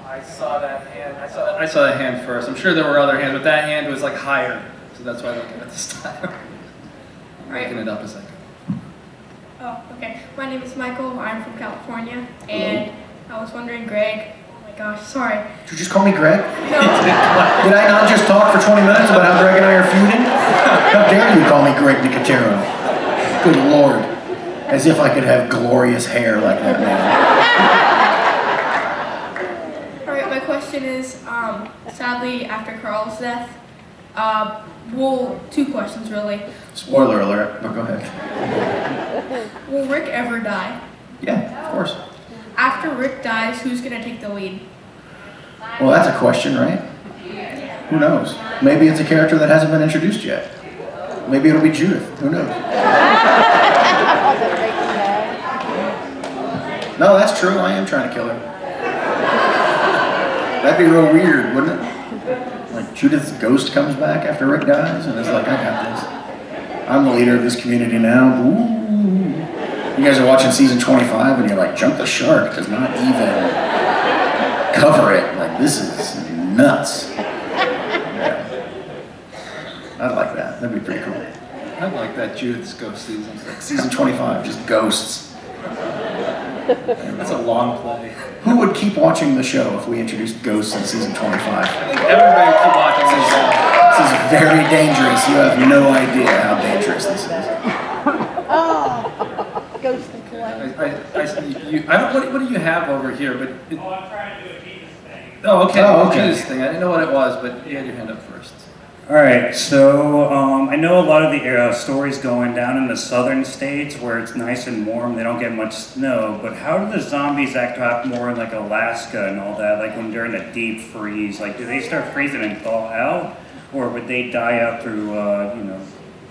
I saw that hand. I saw that hand first. I'm sure there were other hands, but that hand was like higher, so that's why I looked at it this time. I'm making it up a second. Oh, okay. My name is Michael. I'm from California, and I was wondering, Greg. Oh my gosh, sorry. Did you just call me Greg? No. Did I not just talk for 20 minutes about how Greg and I are feuding? How dare you call me Greg Nicotero? Good Lord. As if I could have glorious hair like that man. Alright, my question is, sadly, after Carl's death, well, two questions really. Spoiler alert, but go ahead. Will Rick ever die? Yeah, of course. After Rick dies, who's gonna take the lead? Well, that's a question, right? Who knows? Maybe it's a character that hasn't been introduced yet. Maybe it'll be Judith. Who knows? No, that's true. I am trying to kill her. That'd be real weird, wouldn't it? Like Judith's ghost comes back after Rick dies and is like, I got this. I'm the leader of this community now. Ooh. You guys are watching season 25 and you're like, Jump the Shark does not even cover it. Like, this is nuts. Yeah. I'd like that. That'd be pretty cool. I'd like that Judith's ghost season. Like season 25, just ghosts. That's a long play. Who would keep watching the show if we introduced ghosts in season 25? I think everybody would keep watching this show. This is very dangerous. You have no idea how dangerous this is. Oh, ghost and play. I don't. What do you have over here? But I'm trying to do a Jesus thing. Oh, okay. Oh, okay. Jesus thing. I didn't know what it was, but you had your hand up first. All right, so I know a lot of the stories going down in the southern states where it's nice and warm, they don't get much snow, but how do the zombies act out more in like Alaska and all that, like when during the deep freeze? Like, do they start freezing and thaw out, or would they die out through,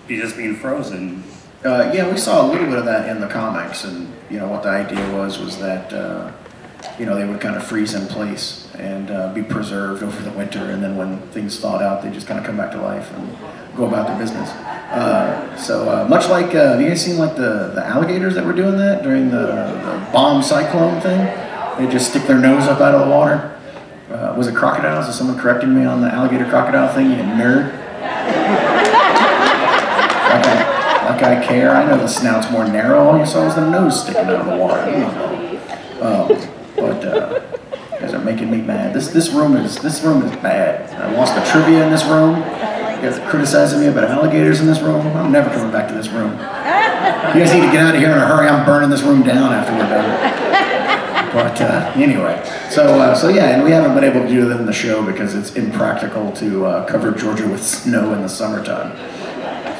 just being frozen? Yeah, we saw a little bit of that in the comics, and what the idea was that they would kind of freeze in place and be preserved over the winter, and then when things thawed out, they just kind of come back to life and go about their business. Much like, have you guys seen like the alligators that were doing that during the bomb cyclone thing? They just stick their nose up out of the water. Was it crocodiles? Is someone correcting me on the alligator crocodile thing, you nerd? Like I care. I know the snout's more narrow. All you saw was the nose sticking out of the water. You guys are making me mad. This room is bad. I lost the trivia in this room. You guys are criticizing me about alligators in this room. I'm never coming back to this room. You guys need to get out of here in a hurry. I'm burning this room down after we're done. But anyway, so yeah, and we haven't been able to do that in the show because it's impractical to cover Georgia with snow in the summertime.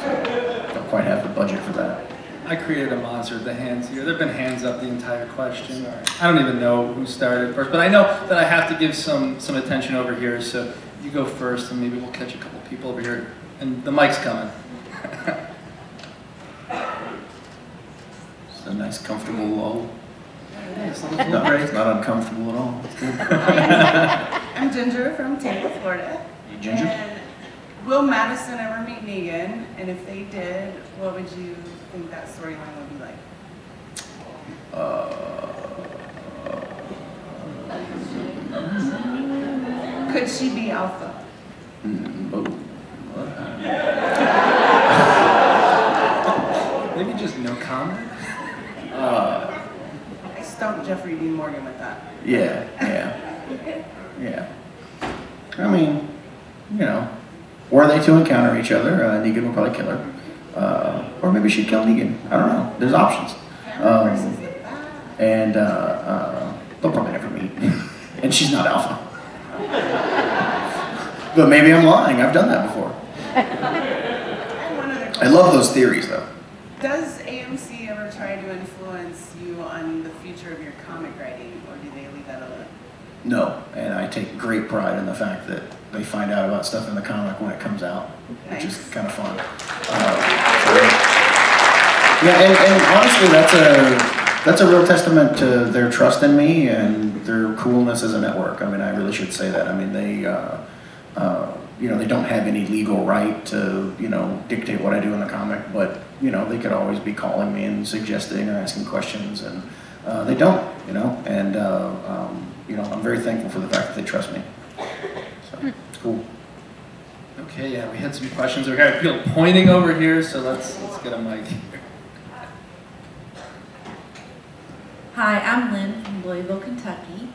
So don't quite have the budget for that. I created a monster with the hands here. There have been hands up the entire question. I don't even know who started first, but I know that I have to give some attention over here, so you go first and maybe we'll catch a couple people over here. And the mic's coming. It's a nice comfortable lull. It's not uncomfortable at all. It's good. I'm Ginger from Tampa, Florida. You Ginger? And will Madison ever meet Negan? And if they did, what would you think that storyline would be like? Could she be Alpha? Maybe just no comment? I stumped Jeffrey Dean Morgan with that. Yeah. I mean, were they to encounter each other, Negan would probably kill her. Or maybe she'd kill Negan. I don't know. There's options. They'll probably never meet. And she's not Alpha. But maybe I'm lying. I've done that before. I love those theories, though. Does AMC ever try to influence you on the future of your comic writing, or do they leave that alone? No, and I take great pride in the fact that they find out about stuff in the comic when it comes out, which is kind of fun. And honestly, that's a real testament to their trust in me and their coolness as a network. I mean, I really should say that. I mean, they don't have any legal right to, dictate what I do in the comic, but, they could always be calling me and suggesting or asking questions, and they don't, and I'm very thankful for the fact that they trust me. So it's cool. Okay, yeah, we had some questions. We got people pointing over here, so let's get a mic here. Hi, I'm Lynn from Louisville, Kentucky.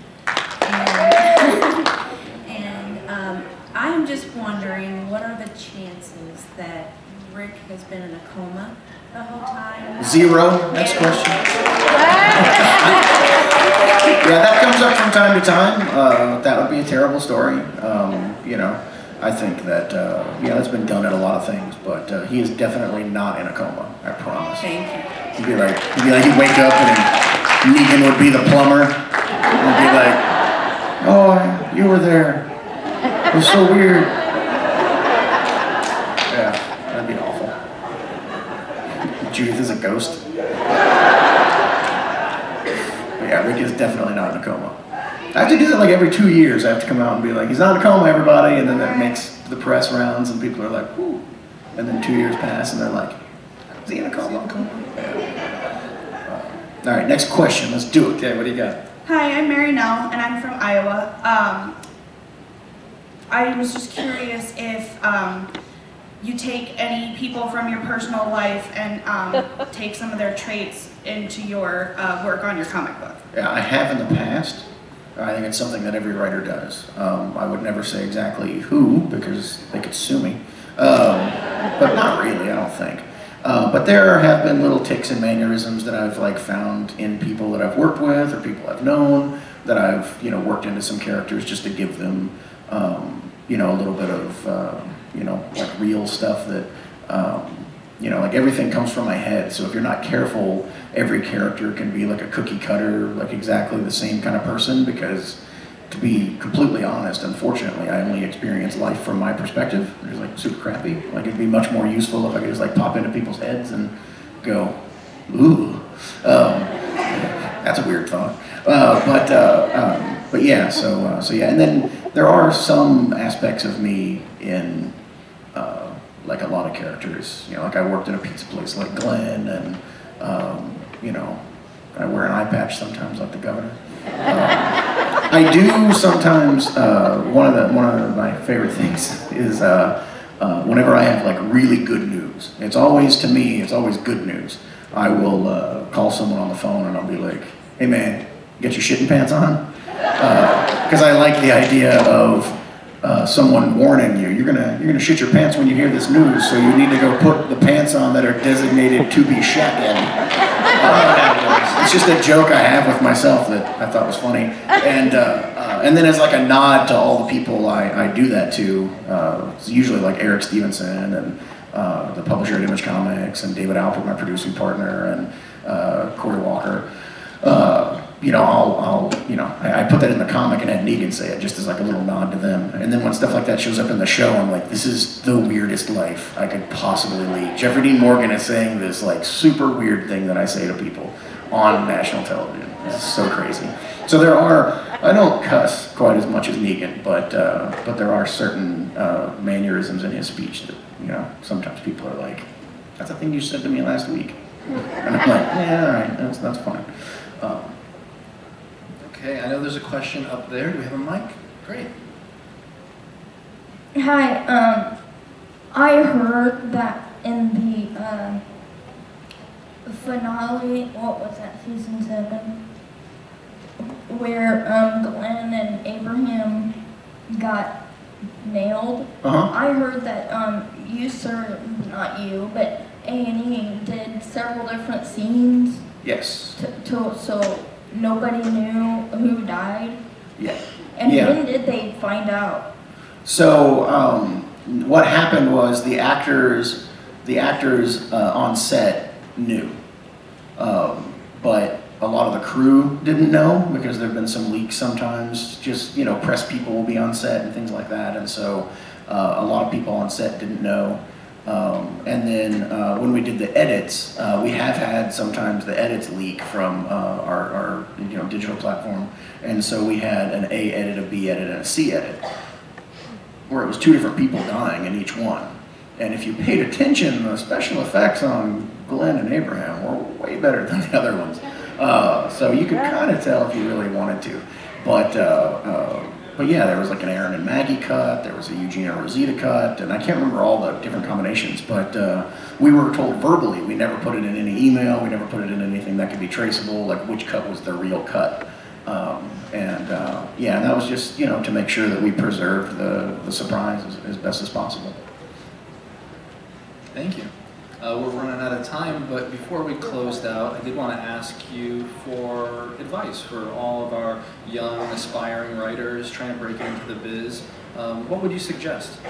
And I'm just wondering, what are the chances that Rick has been in a coma the whole time? 0. Next question. Yeah, that comes up from time to time. That would be a terrible story. You know, I think that, yeah, that's been done at a lot of things, but he is definitely not in a coma, I promise. Thank you. He'd be like, he'd wake up and Negan would be the plumber. He'd be like, oh, you were there. It was so weird. Yeah, that'd be awful. Judith is a ghost. But yeah, Rick is definitely not in a coma. I have to do that like every 2 years. I have to come out and be like, he's not in a coma, everybody, and then that makes the press rounds and people are like, whoo. And then 2 years pass and they're like, is he in a coma? Yeah. All right, next question. Let's do it. Okay, what do you got? Hi, I'm Mary Nell, and I'm from Iowa. I was just curious if you take any people from your personal life and take some of their traits into your work on your comic book. Yeah, I have in the past. I think it's something that every writer does. I would never say exactly who, because they could sue me. But not really, I don't think. But there have been little tics and mannerisms that I've like found in people that I've worked with or people I've known that I've worked into some characters just to give them a little bit of like real stuff that like everything comes from my head. So if you're not careful, every character can be like a cookie cutter, like exactly the same kind of person, because to be completely honest, unfortunately, I only experience life from my perspective, which is like super crappy. Like it'd be much more useful if I could just like pop into people's heads and go, ooh. That's a weird thought. But yeah, so yeah, and then there are some aspects of me in like a lot of characters. Like I worked at a pizza place like Glenn, and I wear an eye patch sometimes like the governor. I do sometimes. One of my favorite things is whenever I have like really good news. It's always good news. I will call someone on the phone and I'll be like, "Hey man, get your shitting pants on," because I like the idea of someone warning you. You're gonna shit your pants when you hear this news, so you need to go put the pants on that are designated to be shat in. It's just a joke I have with myself that I thought was funny, and then as like a nod to all the people I do that to, it's usually like Eric Stevenson and the publisher at Image Comics, and David Alpert, my producing partner, and Corey Walker. I put that in the comic and had Negan say it just as like a little nod to them. And then when stuff like that shows up in the show, I'm like, this is the weirdest life I could possibly lead. Jeffrey Dean Morgan is saying this like super weird thing that I say to people on national television. It's so crazy. So I don't cuss quite as much as Negan, but there are certain mannerisms in his speech that, sometimes people are like, that's a thing you said to me last week. And I'm like, yeah, all right, that's fine. Okay, I know there's a question up there. Do we have a mic? Great. Hi, I heard that in the finale, what was that, season 7, where Glenn and Abraham got nailed. I heard that you, sir, not you, but A&E did several different scenes. Yes. So nobody knew who died? Yeah. And when did they find out? So what happened was the actors on set knew, but a lot of the crew didn't know, because there have been some leaks sometimes. Just press people will be on set and things like that, and so a lot of people on set didn't know. And then when we did the edits, we have had sometimes the edits leak from our digital platform, and so we had an A edit, a B edit, and a C edit, where it was 2 different people dying in each one. And if you paid attention, the special effects on Glenn and Abraham were way better than the other ones. So you could kind of tell if you really wanted to. But yeah, there was like an Aaron and Maggie cut, there was a Eugene and Rosita cut, and I can't remember all the different combinations, but we were told verbally, we never put it in any email, we never put it in anything that could be traceable, like which cut was the real cut. Yeah, and that was just, you know, to make sure that we preserved the surprise as best as possible. Thank you. We're running out of time, but before we closed out, I did want to ask you for advice for all of our young, aspiring writers trying to break into the biz. What would you suggest?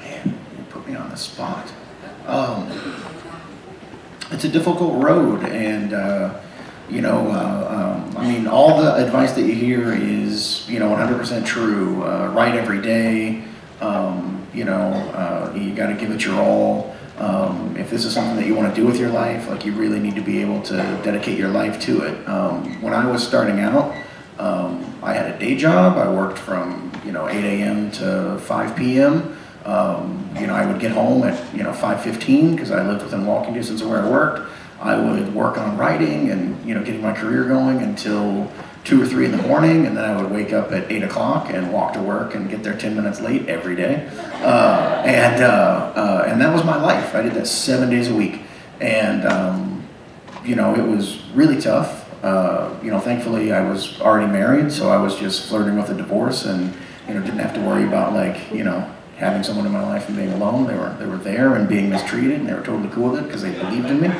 Man, you put me on the spot. It's a difficult road, and you know, I mean, all the advice that you hear is, you know, 100% true. Write every day. You know, you got to give it your all. If this is something that you want to do with your life, like, you really need to be able to dedicate your life to it. When I was starting out, I had a day job. I worked from, you know, 8 a.m. to 5 p.m. You know, I would get home at, you know, 5:15 because I lived within walking distance of where I worked. I would work on writing and, you know, getting my career going until 2 or 3 in the morning, and then I would wake up at 8 o'clock and walk to work and get there 10 minutes late every day. And that was my life. I did that 7 days a week. And, you know, it was really tough. You know, thankfully I was already married, so I was just flirting with a divorce and, you know, didn't have to worry about, like, you know, having someone in my life and being alone. They were there and being mistreated, and they were totally cool with it because they believed in me.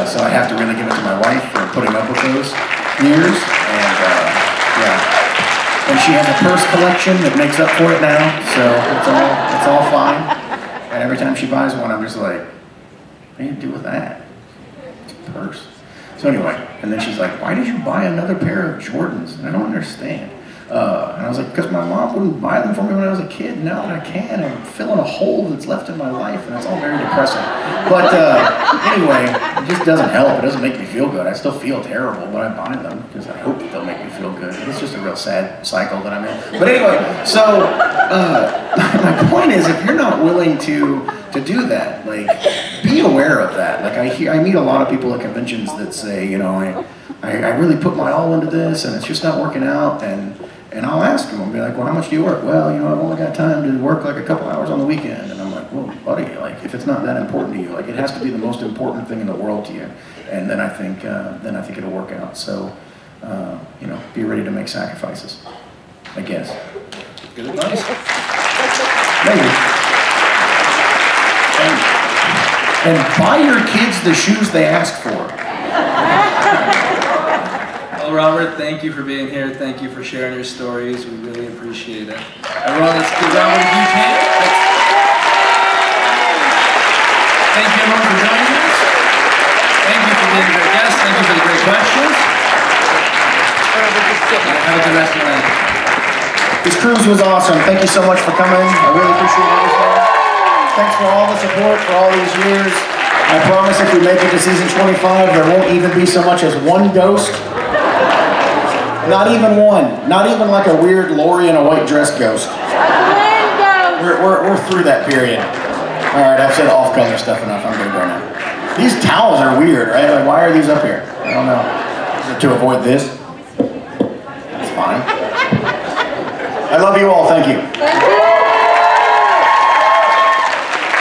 So I have to really give it to my wife for putting up with those years. And yeah, and she has a purse collection that makes up for it now, so it's all fine. And every time she buys one, I'm just like, what do you do with that? It's a purse. So anyway, and then she's like, why did you buy another pair of Jordans? And I don't understand. And I was like, because my mom wouldn't buy them for me when I was a kid. Now that I can, I'm filling a hole that's left in my life, and it's all very depressing. But anyway, it just doesn't help. It doesn't make me feel good. I still feel terrible, but I buy them because I hope that they'll make me feel good. It's just a real sad cycle that I'm in. But anyway, so my point is, if you're not willing to do that, like, be aware of that. Like, I meet a lot of people at conventions that say, you know, I really put my all into this, and it's just not working out, and I'll ask them, I'll be like, well, how much do you work? Well, you know, I've only got time to work like a couple hours on the weekend. And I'm like, well, buddy, like, if it's not that important to you, like, it has to be the most important thing in the world to you. And then I think it'll work out. So, you know, be ready to make sacrifices, I guess. Good advice. Maybe. And buy your kids the shoes they ask for. Well, Robert, thank you for being here. Thank you for sharing your stories. We really appreciate it. Everyone, let's give Robert a huge hand. Thank you, everyone, for joining us. Thank you for being a great guest. Thank you for the great questions. Have a good rest of the night. This cruise was awesome. Thank you so much for coming. I really appreciate everything. Thanks for all the support for all these years. I promise if we make it to season 25, there won't even be so much as one ghost. Not even one. Not even like a weird Lori in a white dress ghost. We're through that period. All right, I've said off-color stuff enough. I'm going to go now. These towels are weird, right? Like, why are these up here? I don't know. Is it to avoid this? That's fine. I love you all. Thank you.